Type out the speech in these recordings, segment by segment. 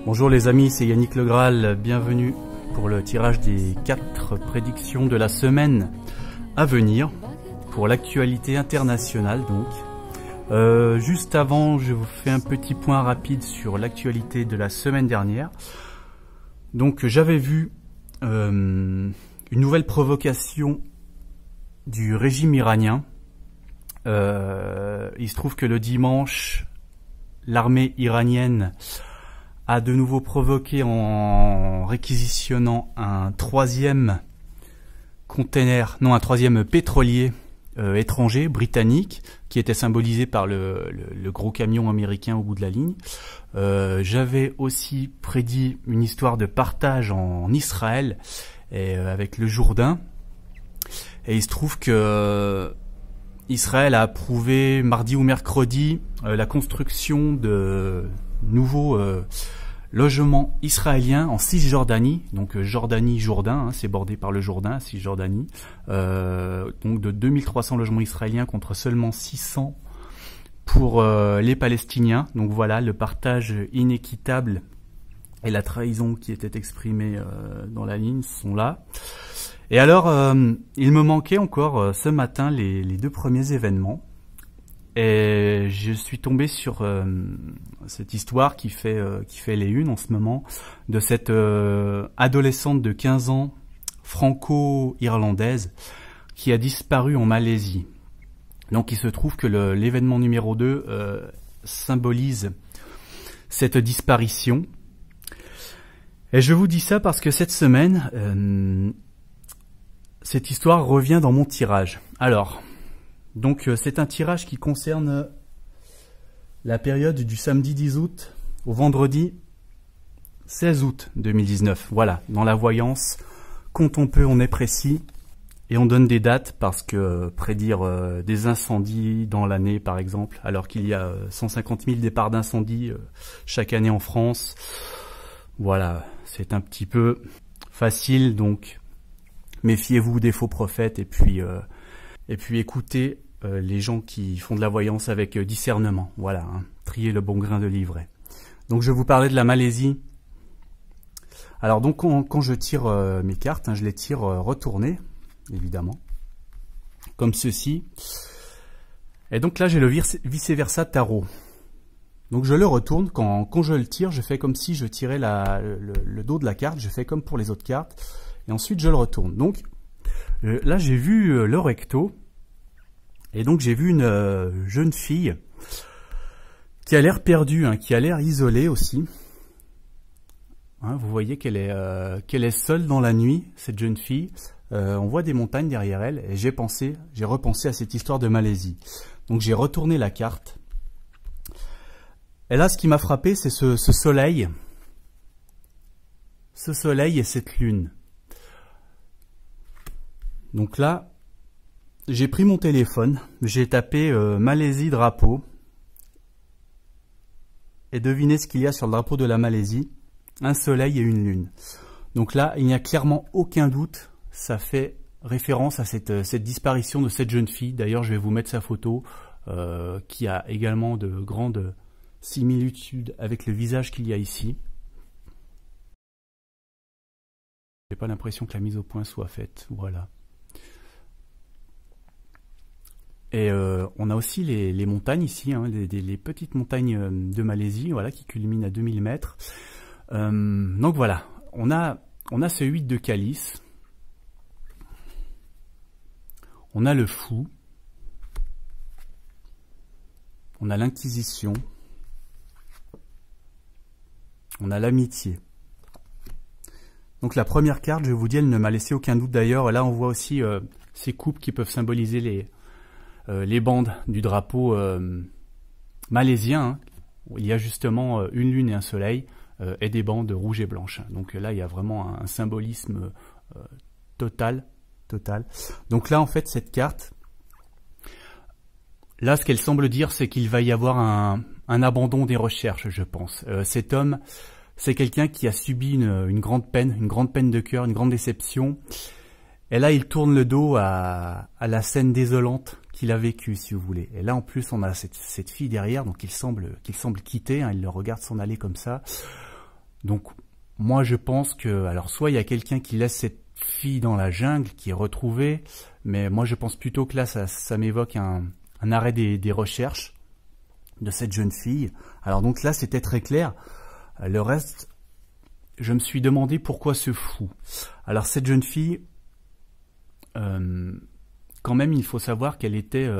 Bonjour les amis, c'est Yannick Le Graal, bienvenue pour le tirage des 4 prédictions de la semaine à venir pour l'actualité internationale donc. Juste avant, je vous fais un petit point rapide sur l'actualité de la semaine dernière. Donc j'avais vu une nouvelle provocation du régime iranien. Il se trouve que le dimanche, l'armée iranienne a de nouveau provoqué en réquisitionnant un troisième pétrolier étranger, britannique, qui était symbolisé par le gros camion américain au bout de la ligne. J'avais aussi prédit une histoire de partage en Israël et avec le Jourdain. Et il se trouve que Israël a approuvé mardi ou mercredi la construction de nouveaux logements israéliens en Cisjordanie, donc Jordanie-Jourdain, c'est bordé par le Jourdain, Cisjordanie, donc de 2300 logements israéliens contre seulement 600 pour les Palestiniens. Donc voilà, le partage inéquitable et la trahison qui était exprimée dans la ligne sont là. Et alors, il me manquait encore ce matin les 2 premiers événements. Et je suis tombé sur cette histoire qui fait les unes en ce moment, de cette adolescente de 15 ans, franco-irlandaise, qui a disparu en Malaisie. Donc il se trouve que l'événement numéro 2 symbolise cette disparition. Et je vous dis ça parce que cette semaine, cette histoire revient dans mon tirage. Alors, donc c'est un tirage qui concerne la période du samedi 10 août au vendredi 16 août 2019. Voilà, dans la voyance, quand on peut, on est précis et on donne des dates parce que prédire des incendies dans l'année par exemple, alors qu'il y a 150 000 départs d'incendie chaque année en France, voilà, c'est un petit peu facile, donc méfiez-vous des faux prophètes et puis écoutez les gens qui font de la voyance avec discernement. Voilà, hein, trier le bon grain de livret. Donc je vous parlais de la Malaisie. Alors donc quand je tire mes cartes, hein, je les tire retournées, évidemment, comme ceci. Et donc là j'ai le vice-versa tarot. Donc je le retourne, quand je le tire, je fais comme si je tirais le dos de la carte, je fais comme pour les autres cartes, et ensuite je le retourne. Donc là j'ai vu le recto, et donc j'ai vu une jeune fille qui a l'air perdue, hein, qui a l'air isolée aussi. Hein, vous voyez qu'elle est seule dans la nuit, cette jeune fille. On voit des montagnes derrière elle, et j'ai repensé à cette histoire de Malaisie. Donc j'ai retourné la carte. Et là, ce qui m'a frappé, c'est ce soleil. Ce soleil et cette lune. Donc là, j'ai pris mon téléphone, j'ai tapé Malaisie drapeau. Et devinez ce qu'il y a sur le drapeau de la Malaisie. Un soleil et une lune. Donc là, il n'y a clairement aucun doute. Ça fait référence à cette disparition de cette jeune fille. D'ailleurs, je vais vous mettre sa photo, qui a également de grandes similitudes avec le visage qu'il y a ici. J'ai pas l'impression que la mise au point soit faite. Voilà. Et on a aussi les montagnes ici, hein, les petites montagnes de Malaisie, voilà, qui culminent à 2000 mètres. Donc voilà, on a ce 8 de calice. On a le fou. On a l'inquisition. On a l'amitié. Donc la première carte, je vous dis, elle ne m'a laissé aucun doute d'ailleurs. Là, on voit aussi ces coupes qui peuvent symboliser les bandes du drapeau malaisien, hein, où il y a justement une lune et un soleil, et des bandes rouges et blanches. Donc là, il y a vraiment un symbolisme total. Donc là, en fait, cette carte, là, ce qu'elle semble dire, c'est qu'il va y avoir un abandon des recherches, je pense. Cet homme, c'est quelqu'un qui a subi une grande peine de cœur, une grande déception, Et là, il tourne le dos à la scène désolante qu'il a vécue, si vous voulez. Et là, en plus, on a cette fille derrière, donc qu'il semble quitter, hein, il le regarde s'en aller comme ça. Donc, moi, je pense que, alors, soit il y a quelqu'un qui laisse cette fille dans la jungle, qui est retrouvée, mais moi, je pense plutôt que là, ça m'évoque un arrêt des recherches de cette jeune fille. Alors, donc là, c'était très clair. Le reste, je me suis demandé pourquoi ce fou. Alors, cette jeune fille, quand même, il faut savoir qu'elle était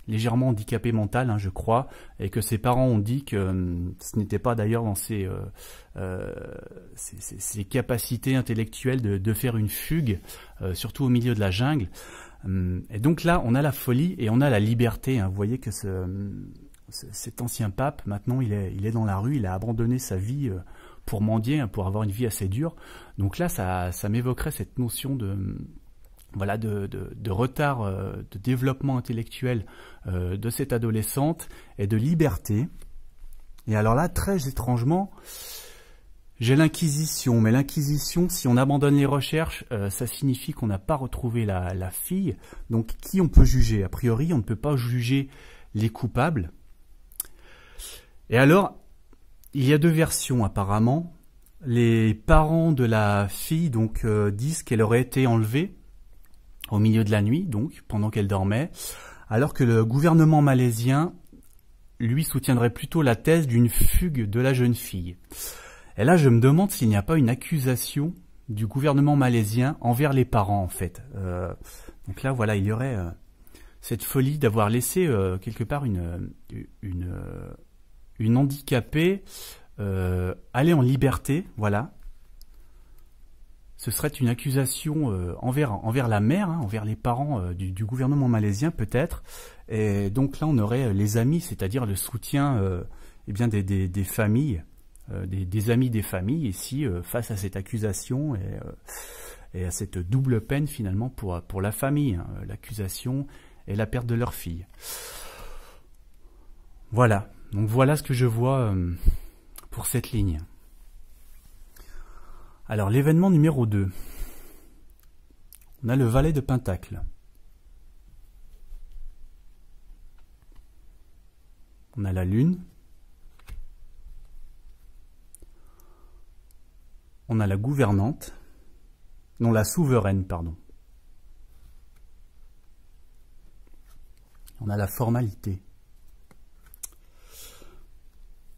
légèrement handicapée mentale, hein, je crois, et que ses parents ont dit que ce n'était pas d'ailleurs dans ses capacités intellectuelles de faire une fugue, surtout au milieu de la jungle. Et donc là, on a la folie et on a la liberté. Hein. Vous voyez que cet ancien pape, maintenant, il est dans la rue, il a abandonné sa vie pour mendier, hein, pour avoir une vie assez dure. Donc là, ça m'évoquerait cette notion voilà, de retard de développement intellectuel de cette adolescente et de liberté. Et alors là, très étrangement, j'ai l'Inquisition. Mais l'Inquisition, si on abandonne les recherches, ça signifie qu'on n'a pas retrouvé la fille. Donc qui on peut juger? A priori, on ne peut pas juger les coupables. Et alors, il y a deux versions apparemment. Les parents de la fille donc disent qu'elle aurait été enlevée au milieu de la nuit, donc, pendant qu'elle dormait, alors que le gouvernement malaisien, lui, soutiendrait plutôt la thèse d'une fugue de la jeune fille. Et là, je me demande s'il n'y a pas une accusation du gouvernement malaisien envers les parents, en fait. Donc là, voilà, il y aurait cette folie d'avoir laissé, quelque part, une handicapée aller en liberté, voilà. Ce serait une accusation envers la mère, hein, envers les parents du gouvernement malaisien peut-être. Et donc là, on aurait les amis, c'est-à-dire le soutien eh bien des familles, des amis des familles ici, face à cette accusation et à cette double peine finalement pour la famille, hein, l'accusation et la perte de leur fille. Voilà, donc voilà ce que je vois pour cette ligne. Alors, l'événement numéro 2. On a le valet de Pentacle. On a la lune. On a la gouvernante. Non, la souveraine, pardon. On a la formalité.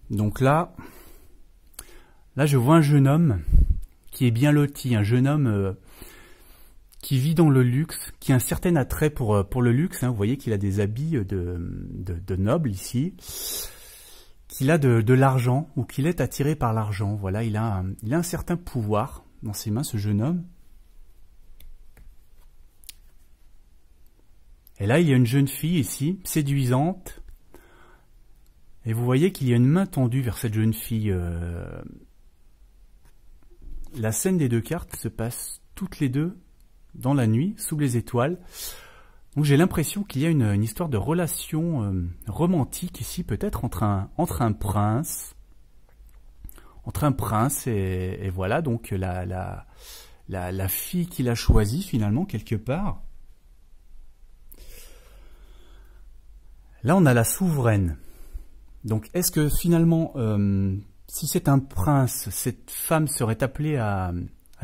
Donc là, je vois un jeune homme qui est bien loti, un jeune homme qui vit dans le luxe, qui a un certain attrait pour le luxe. Hein. Vous voyez qu'il a des habits de noble ici, qu'il a de l'argent ou qu'il est attiré par l'argent. Voilà, il a un certain pouvoir dans ses mains, ce jeune homme. Et là, il y a une jeune fille ici, séduisante. Et vous voyez qu'il y a une main tendue vers cette jeune fille. La scène des deux cartes se passe toutes les deux dans la nuit, sous les étoiles. Donc j'ai l'impression qu'il y a une histoire de relation romantique ici, peut-être entre un prince, et voilà, donc la fille qu'il a choisie finalement quelque part. Là on a la souveraine. Donc est-ce que finalement, si c'est un prince, cette femme serait appelée à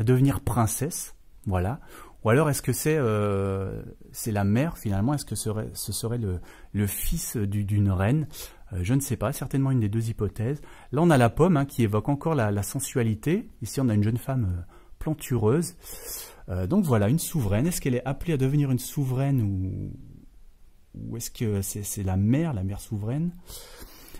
devenir princesse, voilà. Ou alors est-ce que c'est la mère finalement, est-ce que ce serait le fils d'une reine, je ne sais pas, certainement une des deux hypothèses. Là on a la pomme, hein, qui évoque encore la sensualité. Ici on a une jeune femme plantureuse. Donc voilà, une souveraine. Est-ce qu'elle est appelée à devenir une souveraine ou est-ce que c'est la mère souveraine?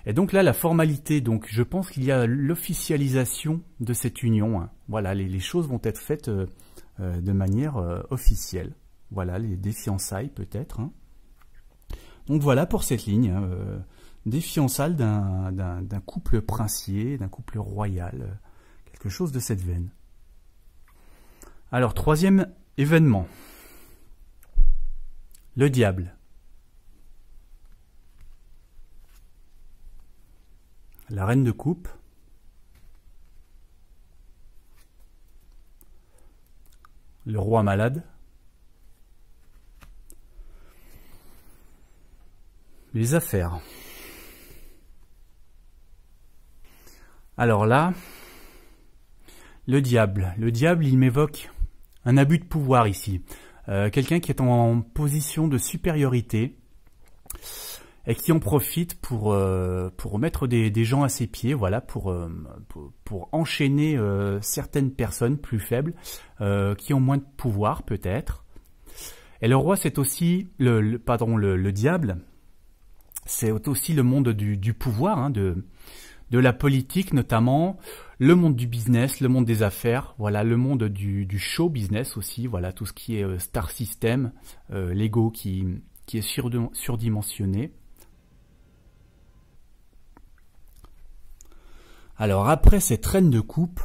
Et donc là, la formalité, donc je pense qu'il y a l'officialisation de cette union. Hein. Voilà, les choses vont être faites de manière officielle. Voilà, des fiançailles peut-être. Hein. Donc voilà pour cette ligne, hein, des fiançailles d'un couple princier, d'un couple royal, quelque chose de cette veine. Alors, troisième événement, le diable. La reine de coupe, le roi malade, Les affaires. Alors là, le diable. Le diable, il m'évoque un abus de pouvoir ici. Quelqu'un qui est en position de supériorité et qui en profite pour mettre des gens à ses pieds, voilà, pour enchaîner certaines personnes plus faibles, qui ont moins de pouvoir peut-être. Et le roi, c'est aussi le diable, c'est aussi le monde du pouvoir, hein, de la politique notamment, le monde du business, le monde des affaires, voilà, le monde du show business aussi, voilà, tout ce qui est star system, l'ego qui est surdimensionné. Alors après cette reine de coupe,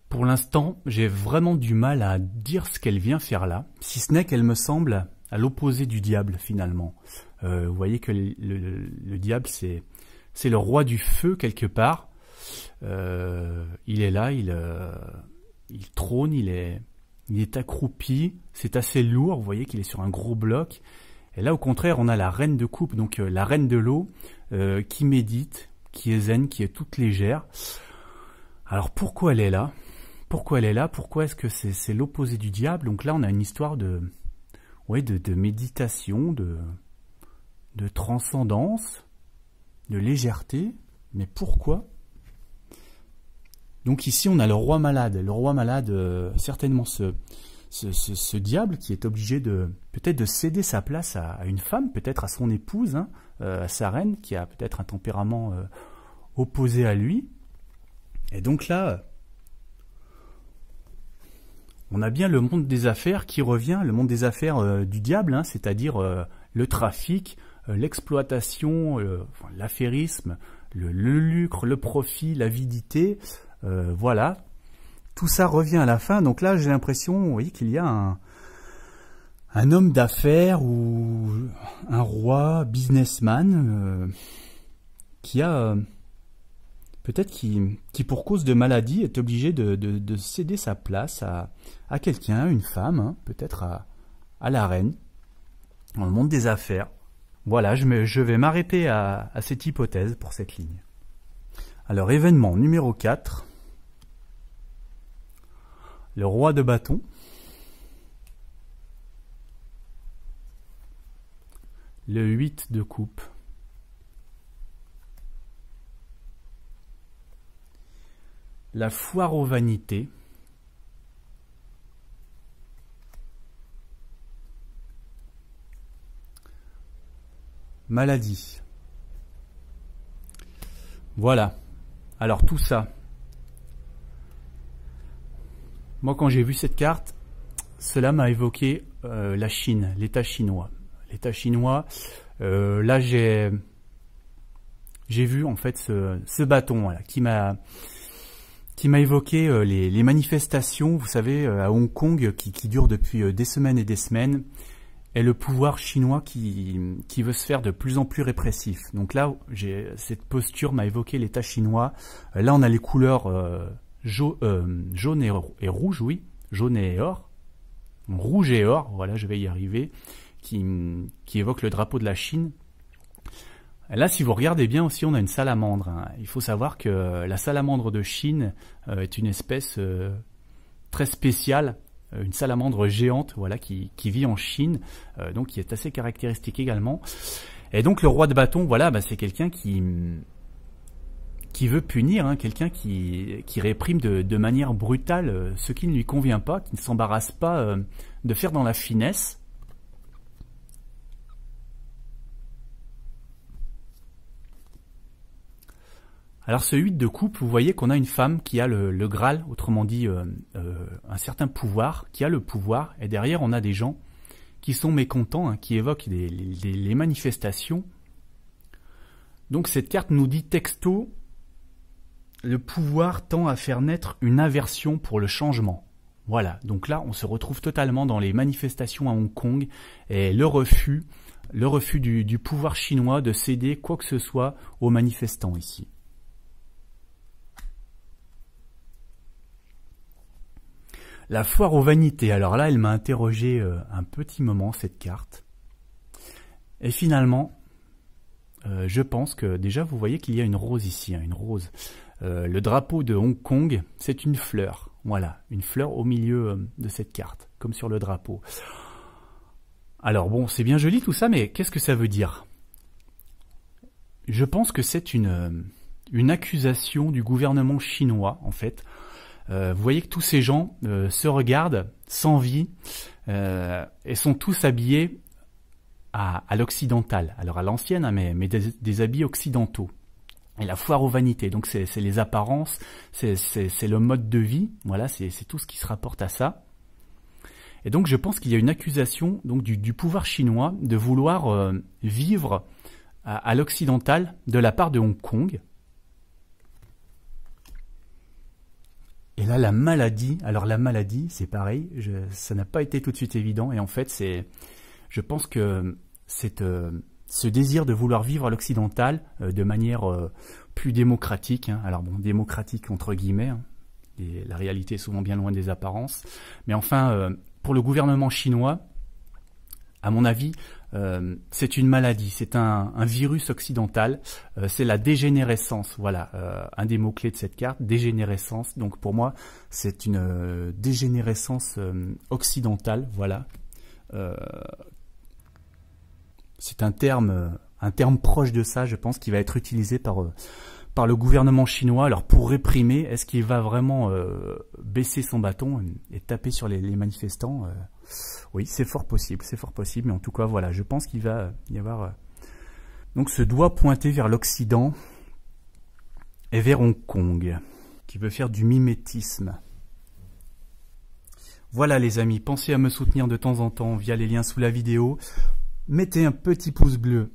pour l'instant, j'ai vraiment du mal à dire ce qu'elle vient faire là, si ce n'est qu'elle me semble à l'opposé du diable finalement. Vous voyez que le diable, c'est le roi du feu quelque part. Il est là, il trône, il est accroupi, c'est assez lourd, vous voyez qu'il est sur un gros bloc. Et là, au contraire, on a la reine de coupe, donc la reine de l'eau, qui médite, qui est zen, qui est toute légère. Alors pourquoi elle est là? Pourquoi elle est là? Pourquoi est-ce que c'est l'opposé du diable? Donc là, on a une histoire de méditation, de transcendance, de légèreté. Mais pourquoi? Donc ici, on a le roi malade. Le roi malade, certainement ce diable qui est obligé peut-être de céder sa place à une femme, peut-être à son épouse, hein, à sa reine, qui a peut-être un tempérament opposé à lui. Et donc là, on a bien le monde des affaires qui revient, le monde des affaires du diable, hein, c'est-à-dire le trafic, l'exploitation, l'affairisme, le lucre, le profit, l'avidité, voilà. Tout ça revient à la fin. Donc là, j'ai l'impression, vous voyez, qu'il y a un homme d'affaires ou un roi businessman qui a peut-être qui pour cause de maladie est obligé de céder sa place à quelqu'un, une femme, hein, peut-être à la reine, dans le monde des affaires. Voilà, je vais m'arrêter à cette hypothèse pour cette ligne. Alors, événement numéro 4. Le roi de bâton. Le 8 de coupe. La foire aux vanités. Maladie. Voilà. Alors tout ça. Moi, quand j'ai vu cette carte, cela m'a évoqué la Chine, l'État chinois. L'État chinois, là j'ai vu en fait ce bâton voilà, qui m'a évoqué les manifestations, vous savez, à Hong Kong, qui durent depuis des semaines et des semaines, et le pouvoir chinois qui veut se faire de plus en plus répressif. Donc là, cette posture m'a évoqué l'État chinois. Là, on a les couleurs jaune et rouge, oui, jaune et or, rouge et or, voilà, je vais y arriver, qui évoque le drapeau de la Chine. Là, si vous regardez bien aussi, on a une salamandre. Hein. Il faut savoir que la salamandre de Chine est une espèce très spéciale, une salamandre géante, voilà, qui vit en Chine, donc qui est assez caractéristique également. Et donc le roi de bâton, voilà, c'est quelqu'un qui veut punir, hein, quelqu'un qui réprime de manière brutale ce qui ne lui convient pas, qui ne s'embarrasse pas de faire dans la finesse. Alors ce 8 de coupe, vous voyez qu'on a une femme qui a le Graal, autrement dit un certain pouvoir, qui a le pouvoir, et derrière on a des gens qui sont mécontents, hein, qui évoquent les manifestations. Donc cette carte nous dit texto, le pouvoir tend à faire naître une aversion pour le changement. Voilà, donc là on se retrouve totalement dans les manifestations à Hong Kong, et le refus du pouvoir chinois de céder quoi que ce soit aux manifestants ici. La foire aux vanités. Alors là, elle m'a interrogé un petit moment, cette carte. Et finalement, je pense que déjà vous voyez qu'il y a une rose ici, hein, une rose. Le drapeau de Hong Kong, c'est une fleur. Voilà, une fleur au milieu de cette carte, comme sur le drapeau. Alors bon, c'est bien joli tout ça, mais qu'est-ce que ça veut dire? Je pense que c'est une accusation du gouvernement chinois, en fait. Vous voyez que tous ces gens se regardent, s'envient, et sont tous habillés à l'occidental. Alors à l'ancienne, hein, mais des habits occidentaux. Et la foire aux vanités, donc c'est les apparences, c'est le mode de vie, voilà, c'est tout ce qui se rapporte à ça. Et donc je pense qu'il y a une accusation donc du pouvoir chinois de vouloir vivre à l'occidental de la part de Hong Kong. Et là la maladie, alors la maladie c'est pareil, ça n'a pas été tout de suite évident, et en fait je pense que ce désir de vouloir vivre à l'occidental de manière plus démocratique, hein. Alors bon, démocratique entre guillemets, hein, et la réalité est souvent bien loin des apparences, mais enfin, pour le gouvernement chinois, à mon avis, c'est une maladie, c'est un virus occidental, c'est la dégénérescence, voilà, un des mots-clés de cette carte, dégénérescence, donc pour moi, c'est une dégénérescence occidentale, voilà. C'est un terme proche de ça, je pense, qui va être utilisé par le gouvernement chinois. Alors pour réprimer, est-ce qu'il va vraiment baisser son bâton et taper sur les manifestants? Oui, c'est fort possible, mais en tout cas, voilà, je pense qu'il va y avoir donc ce doigt pointé vers l'Occident et vers Hong Kong, qui veut faire du mimétisme. Voilà les amis, pensez à me soutenir de temps en temps via les liens sous la vidéo. Mettez un petit pouce bleu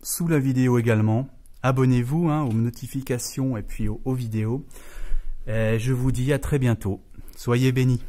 sous la vidéo également. Abonnez-vous aux notifications et puis aux vidéos. Et je vous dis à très bientôt. Soyez bénis.